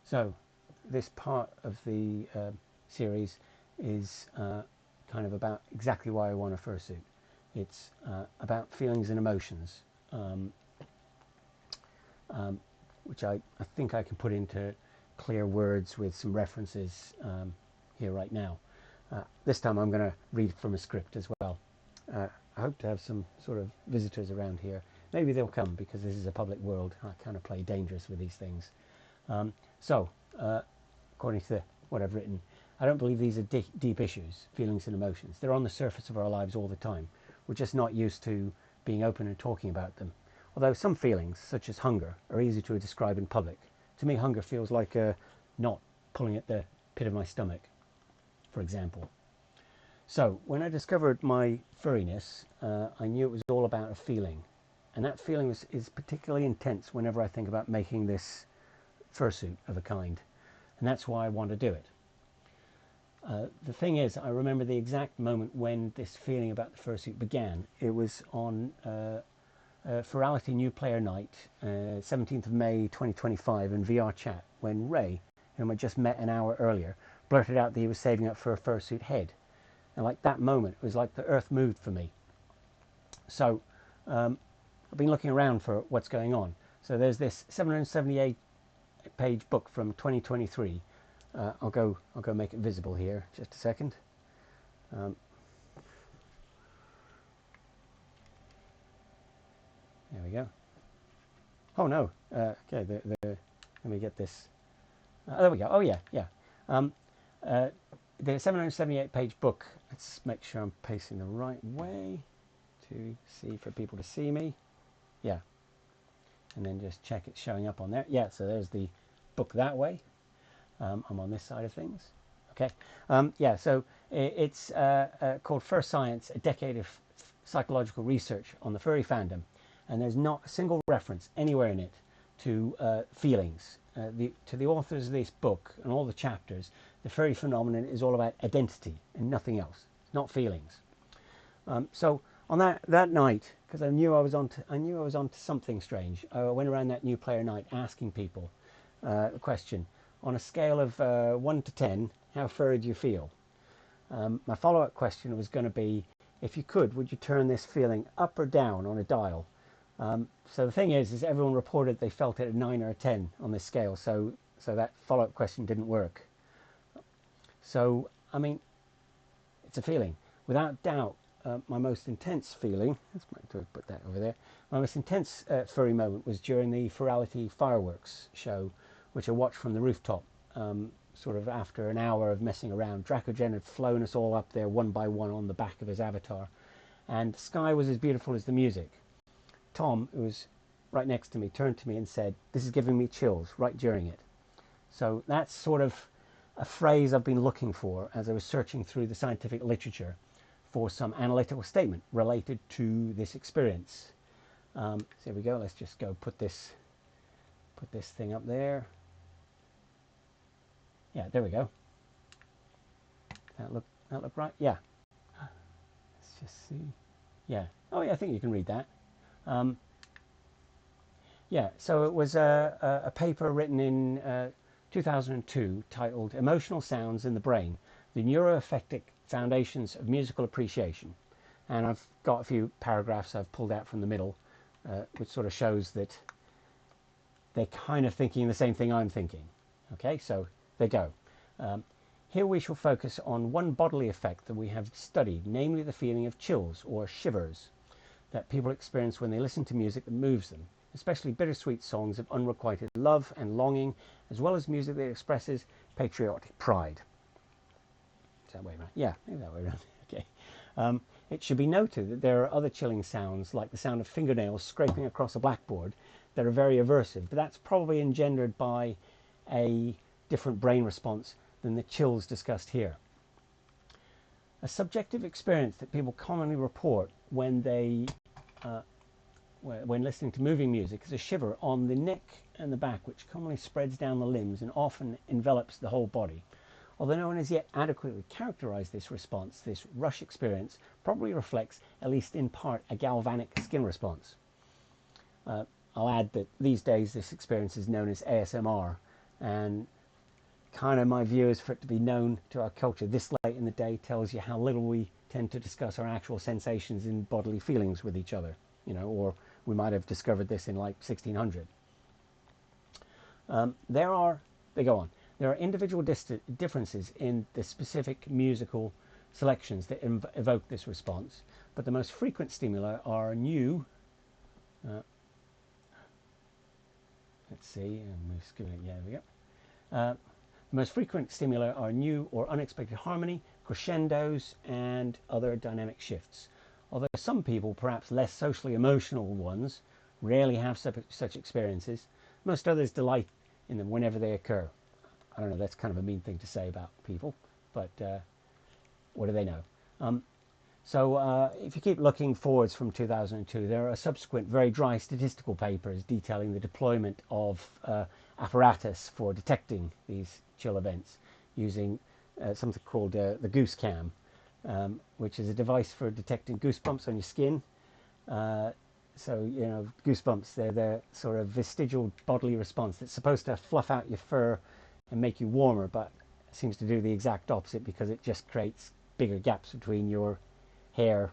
So this part of the series is kind of about exactly why I want a fursuit. It's about feelings and emotions, which I think I can put into clear words with some references here right now. This time I'm going to read from a script as well. I hope to have some sort of visitors around here. Maybe they'll come because this is a public world. I kind of play dangerous with these things. According to what I've written, I don't believe these are deep issues, feelings and emotions. They're on the surface of our lives all the time. We're just not used to being open and talking about them. Although some feelings, such as hunger, are easy to describe in public. To me, hunger feels like a knot pulling at the pit of my stomach, for example. So when I discovered my furriness, I knew it was all about a feeling. And that feeling is particularly intense whenever I think about making this fursuit of a kind. And that's why I want to do it. The thing is, I remember the exact moment when this feeling about the fursuit began. It was on Fursuit New Player Night, 17th of May 2025 in VR chat, when Ray, whom I just met an hour earlier, blurted out that he was saving up for a fursuit head. And like that moment, it was like the earth moved for me. So I've been looking around for what's going on. So there's this 778 page book from 2023. I'll go make it visible here. Just a second. There we go. Oh no. Okay. Let me get this. There we go. Oh yeah. The 778 page book. Let's make sure I'm pacing the right way to see for people to see me. Yeah. And then just check it's showing up on there. Yeah. So there's the book that way. I'm on this side of things. Okay. So it's called Fur Science, a decade of psychological research on the furry fandom. And there's not a single reference anywhere in it to feelings. To the authors of this book and all the chapters, the furry phenomenon is all about identity and nothing else. It's not feelings. So on that night, because I knew I was onto something strange, I went around that New Player Night asking people a question. On a scale of 1 to 10, how furry do you feel? My follow-up question was going to be, if you could, would you turn this feeling up or down on a dial? So the thing is everyone reported they felt it a 9 or a 10 on this scale, so that follow-up question didn't work. So, I mean, it's a feeling. Without doubt, my most intense feeling, let's put that over there, my most intense furry moment was during the Furality fireworks show, which I watched from the rooftop, sort of after an hour of messing around. Dracogen had flown us all up there one by one on the back of his avatar, and the sky was as beautiful as the music. Tom, who was right next to me, turned to me and said, "This is giving me chills," right during it. So that's sort of a phrase I've been looking for as I was searching through the scientific literature for some analytical statement related to this experience. So here we go. Let's just go put this thing up there. Yeah, there we go. That look right? Yeah. Let's just see. Yeah. Oh yeah, I think you can read that. Yeah, so it was a paper written in 2002 titled Emotional Sounds in the Brain, the Neuroaffective Foundations of Musical Appreciation. And I've got a few paragraphs I've pulled out from the middle, which sort of shows that they're kind of thinking the same thing I'm thinking. Okay, so they go. Here we shall focus on one bodily effect that we have studied, namely the feeling of chills or shivers that people experience when they listen to music that moves them, especially bittersweet songs of unrequited love and longing, as well as music that expresses patriotic pride. Is that way around? Yeah, maybe that way around. Okay. It should be noted that there are other chilling sounds, like the sound of fingernails scraping across a blackboard, that are very aversive, but that's probably engendered by a different brain response than the chills discussed here. A subjective experience that people commonly report when listening to moving music is a shiver on the neck and the back, which commonly spreads down the limbs and often envelops the whole body. Although no one has yet adequately characterized this response, this rush experience probably reflects, at least in part, a galvanic skin response. I'll add that these days this experience is known as ASMR, and kind of my view is for it to be known to our culture this late in the day tells you how little we tend to discuss our actual sensations and bodily feelings with each other, or we might have discovered this in like 1600. They go on. There are individual differences in the specific musical selections that evoke this response, but the most frequent stimuli are new. Let's see, yeah, there we go. The most frequent stimuli are new or unexpected harmony, crescendos, and other dynamic shifts. Although some people, perhaps less socially emotional ones, rarely have such experiences, most others delight in them whenever they occur. I don't know, that's kind of a mean thing to say about people, but what do they know? So if you keep looking forwards from 2002, there are subsequent very dry statistical papers detailing the deployment of apparatus for detecting these chill events using something called the goose cam, which is a device for detecting goosebumps on your skin. So, goosebumps, they're the sort of vestigial bodily response that's supposed to fluff out your fur and make you warmer, but seems to do the exact opposite because it just creates bigger gaps between your hair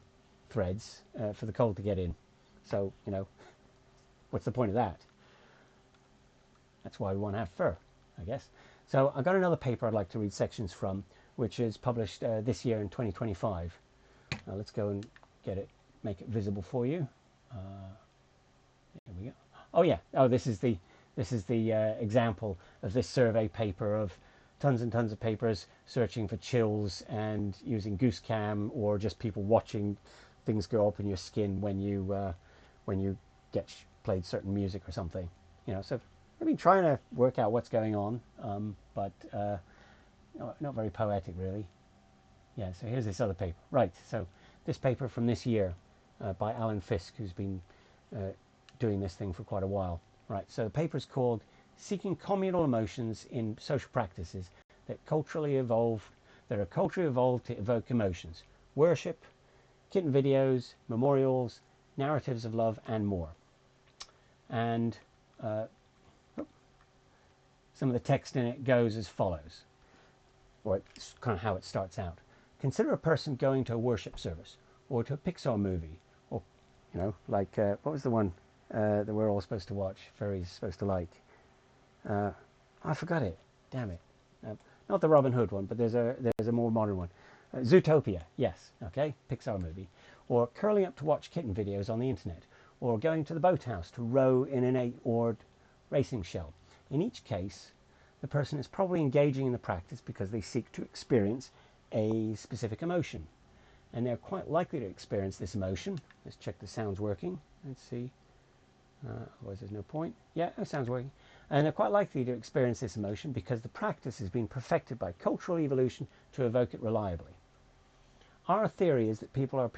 threads for the cold to get in. So, what's the point of that? That's why we want to have fur, I guess. So I've got another paper I'd like to read sections from, which is published this year in 2025. Let's go and get it, make it visible for you. Here we go. Oh yeah. Oh, this is the example of this survey paper of tons and tons of papers searching for chills and using goose cam or just people watching things go up in your skin when you get played certain music or something. So I've been trying to work out what's going on, but not very poetic really. Yeah. So here's this other paper. Right. So this paper from this year by Alan Fisk, who's been doing this thing for quite a while. Right. So the paper is called Seeking Communal Emotions in Social Practices that are culturally evolved to evoke emotions. Worship, kitten videos, memorials, narratives of love, and more. And some of the text in it goes as follows, or it's kind of how it starts out. Consider a person going to a worship service or to a Pixar movie, or, like, what was the one that we're all supposed to watch, Ferry's supposed to like? I forgot it. Damn it. Not the Robin Hood one, but there's a more modern one. Zootopia, yes, okay, Pixar movie. Or curling up to watch kitten videos on the internet. Or going to the boathouse to row in an 8-oared racing shell. In each case, the person is probably engaging in the practice because they seek to experience a specific emotion. And they're quite likely to experience this emotion. Let's check the sound's working. Let's see. Otherwise there's no point. Yeah, the sound's working. And they're quite likely to experience this emotion because the practice has been perfected by cultural evolution to evoke it reliably. Our theory is that people are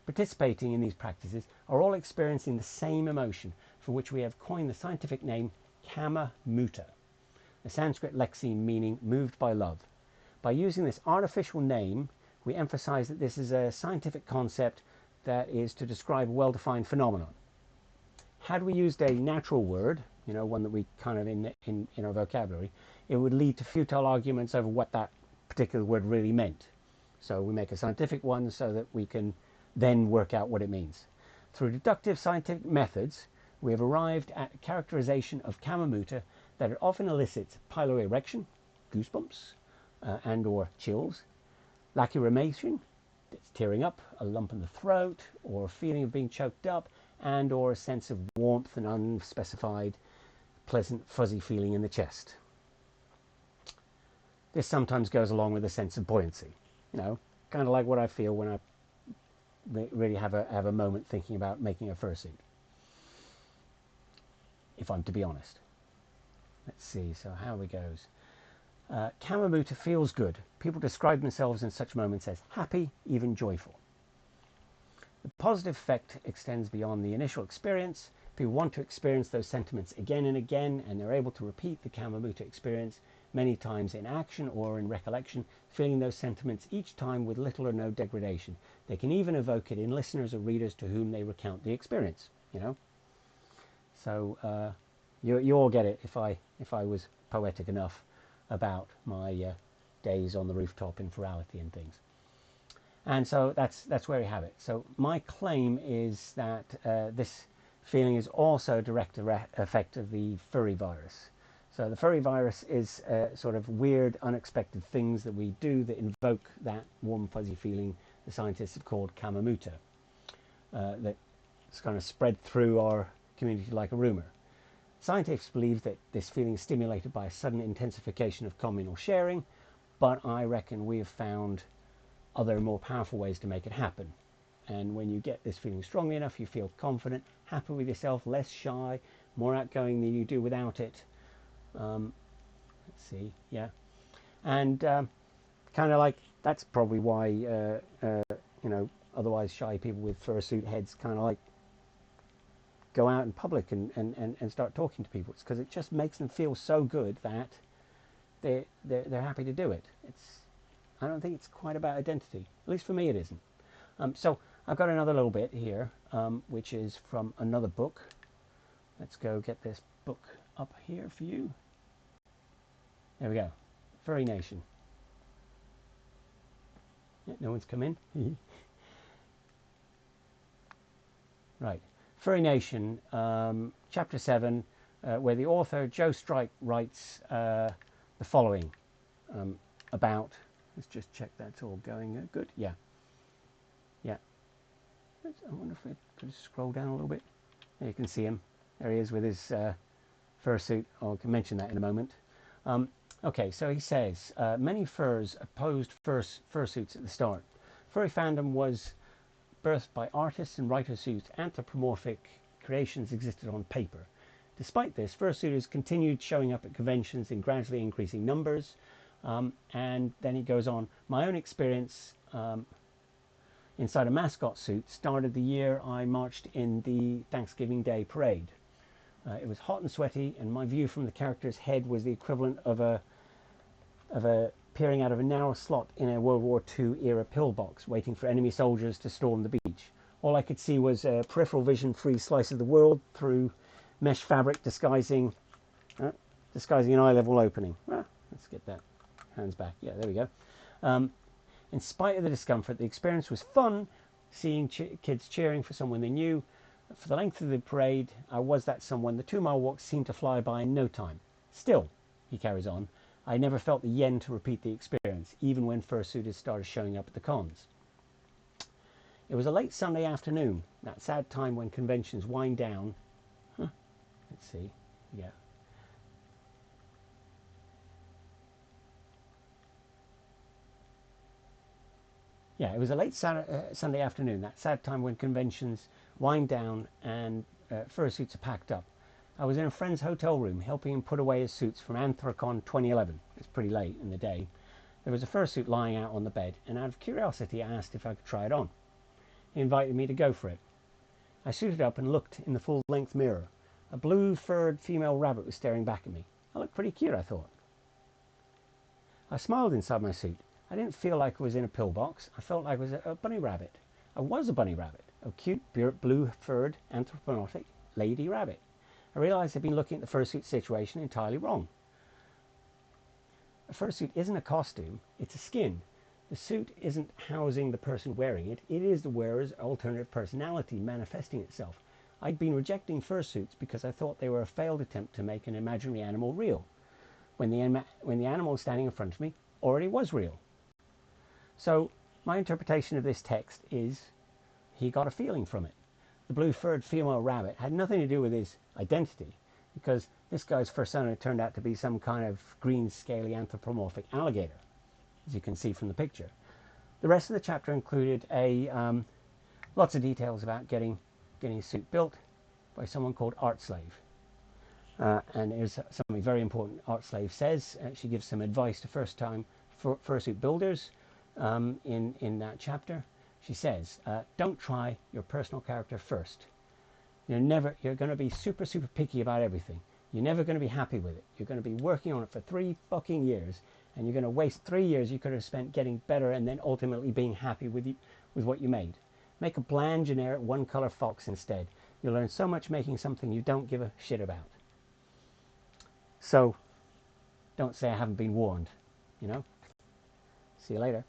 participating in these practices are all experiencing the same emotion, for which we have coined the scientific name kama muta, a Sanskrit lexeme meaning moved by love. By using this artificial name, we emphasize that this is a scientific concept that is to describe a well-defined phenomenon. Had we used a natural word, one that we kind of in our vocabulary, it would lead to futile arguments over what that particular word really meant. So we make a scientific one so that we can then work out what it means. Through deductive scientific methods, we have arrived at a characterization of kama muta that it often elicits piloerection, goosebumps, and or chills, lacrimation, it's tearing up, a lump in the throat, or a feeling of being choked up, and or a sense of warmth and unspecified, pleasant, fuzzy feeling in the chest. This sometimes goes along with a sense of buoyancy, kind of like what I feel when I really have a moment thinking about making a fursuit, if I'm to be honest. Let's see, so how it goes. Kama muta feels good. People describe themselves in such moments as happy, even joyful. The positive effect extends beyond the initial experience. People want to experience those sentiments again and again, and they're able to repeat the kama muta experience many times in action or in recollection, feeling those sentiments each time with little or no degradation. They can even evoke it in listeners or readers to whom they recount the experience, So you all get it if I was poetic enough. about my days on the rooftop in Ferality and things. And so that's where we have it. So my claim is that this feeling is also a direct effect of the furry virus. So the furry virus is sort of weird, unexpected things that we do that invoke that warm, fuzzy feeling the scientists have called kamamuta. That's kind of spread through our community like a rumor. Scientists believe that this feeling is stimulated by a sudden intensification of communal sharing, but I reckon we have found other more powerful ways to make it happen. And when you get this feeling strongly enough, you feel confident, happy with yourself, less shy, more outgoing than you do without it. Let's see, yeah. And kind of like, that's probably why, otherwise shy people with fursuit heads kind of like go out in public and start talking to people. It's because it just makes them feel so good that they're happy to do it. I don't think it's quite about identity. At least for me it isn't. So I've got another little bit here, which is from another book. Let's go get this book up here for you. There we go. Furry Nation. Yeah, no one's come in. Right. Furry Nation, Chapter 7, where the author, Joe Strike, writes the following about... Let's just check that's all going good. Yeah. Yeah. I wonder if I could scroll down a little bit. There you can see him. There he is with his fursuit. I can mention that in a moment. Okay, so he says, many furs opposed fursuits at the start. Furry fandom was birthed by artists and writers whose anthropomorphic creations existed on paper. Despite this, fursuiters continued showing up at conventions in gradually increasing numbers. And then he goes on, my own experience inside a mascot suit started the year I marched in the Thanksgiving Day parade. It was hot and sweaty, and my view from the character's head was the equivalent of a peering out of a narrow slot in a World War II era pillbox, waiting for enemy soldiers to storm the beach. All I could see was a peripheral vision-free slice of the world through mesh fabric disguising an eye-level opening. Let's get that. Hands back. Yeah, there we go. In spite of the discomfort, the experience was fun, seeing kids cheering for someone they knew. For the length of the parade, I was that someone. The 2-mile walk seemed to fly by in no time. Still, he carries on, I never felt the yen to repeat the experience, even when fursuiters started showing up at the cons. It was a late Sunday afternoon, that sad time when conventions wind down. Let's see. Yeah. Yeah, it was a late Sunday afternoon, that sad time when conventions wind down and fursuits are packed up. I was in a friend's hotel room helping him put away his suits from Anthrocon 2011. It's pretty late in the day. There was a fursuit lying out on the bed, and out of curiosity I asked if I could try it on. He invited me to go for it. I suited up and looked in the full-length mirror. A blue-furred female rabbit was staring back at me. I looked pretty cute, I thought. I smiled inside my suit. I didn't feel like I was in a pillbox. I felt like I was a bunny rabbit. I was a bunny rabbit, a cute, blue-furred, anthropomorphic lady rabbit. I realized I'd been looking at the fursuit situation entirely wrong. A fursuit isn't a costume, it's a skin. The suit isn't housing the person wearing it, it is the wearer's alternative personality manifesting itself. I'd been rejecting fursuits because I thought they were a failed attempt to make an imaginary animal real, when the animal standing in front of me already was real. So my interpretation of this text is he got a feeling from it. The blue-furred female rabbit had nothing to do with his identity, because this guy's persona turned out to be some kind of green, scaly, anthropomorphic alligator, as you can see from the picture. The rest of the chapter included lots of details about getting a suit built by someone called Art Slave. And here's something very important Art Slave says. She gives some advice to first-time fursuit builders in that chapter. She says, don't try your personal character first. You're going to be super, super picky about everything. You're never going to be happy with it. You're going to be working on it for 3 fucking years, and you're going to waste 3 years you could have spent getting better and then ultimately being happy with what you made. Make a bland, generic, one-color fox instead. You'll learn so much making something you don't give a shit about. So, don't say I haven't been warned, you know. See you later.